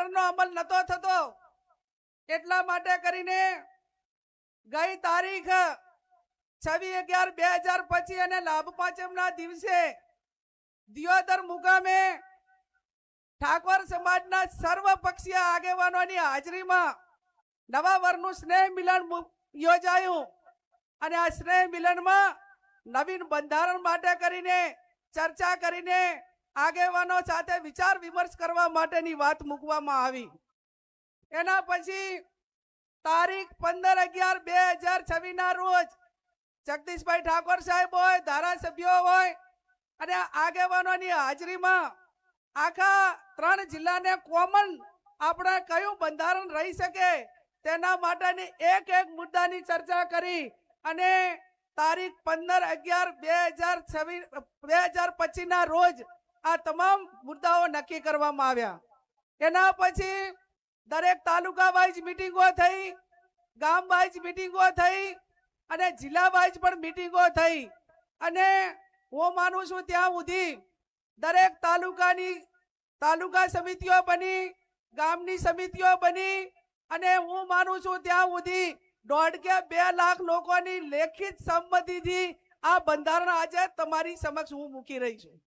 બંધારણનો અમલ નતો થતો એટલા માટે કરીને ગઈ તારીખ 26/11/2025 અને લાભ પાંચમના દિવસે દિયોદર મુકામે ઠાકોર સમાજના સર્વપક્ષીય આગેવાનોની હાજરીમાં નવા વર્ષનું સ્નેહ મિલન યોજાયું અને આ સ્નેહ મિલનમાં નવીન બંધારણ માટે કરીને ચર્ચા કરીને આગેવાનો સાથે વિચાર વિમર્શ કરવા માટેની વાત મૂકવામાં આવી। એના પછી તારીખ 15/11/2026 ના રોજ જગદીશભાઈ ઠાકોર સાહેબ હોય, ધારાસભ્યો હોય અને આગેવાનોની હાજરીમાં આખા 3 જિલ્લાને કોમન આપણે કયું બંધારણ રહી શકે તેના માટેની એક મુદ્દાની ચર્ચા કરી અને તારીખ 15/11/2025 ના રોજ આ તમામ મુદ્દાઓ નક્કી કરવામાં આવ્યા। એના પછી દરેક તાલુકા વાઇઝ મીટિંગો થઈ, ગામ વાઇઝ મીટિંગો થઈ અને જિલ્લા વાઇઝ પણ મીટિંગો થઈ અને હું માનું છું ત્યાં સુધી દરેક તાલુકા સમિતિઓ બની, ગામની સમિતિઓ બની અને હું માનું છું ત્યાં સુધી 1.5 કે 2 લાખ લોકોની લેખિત સંમતિથી આ બંધારણ આજે તમારી સમક્ષ હું મૂકી રહી છું।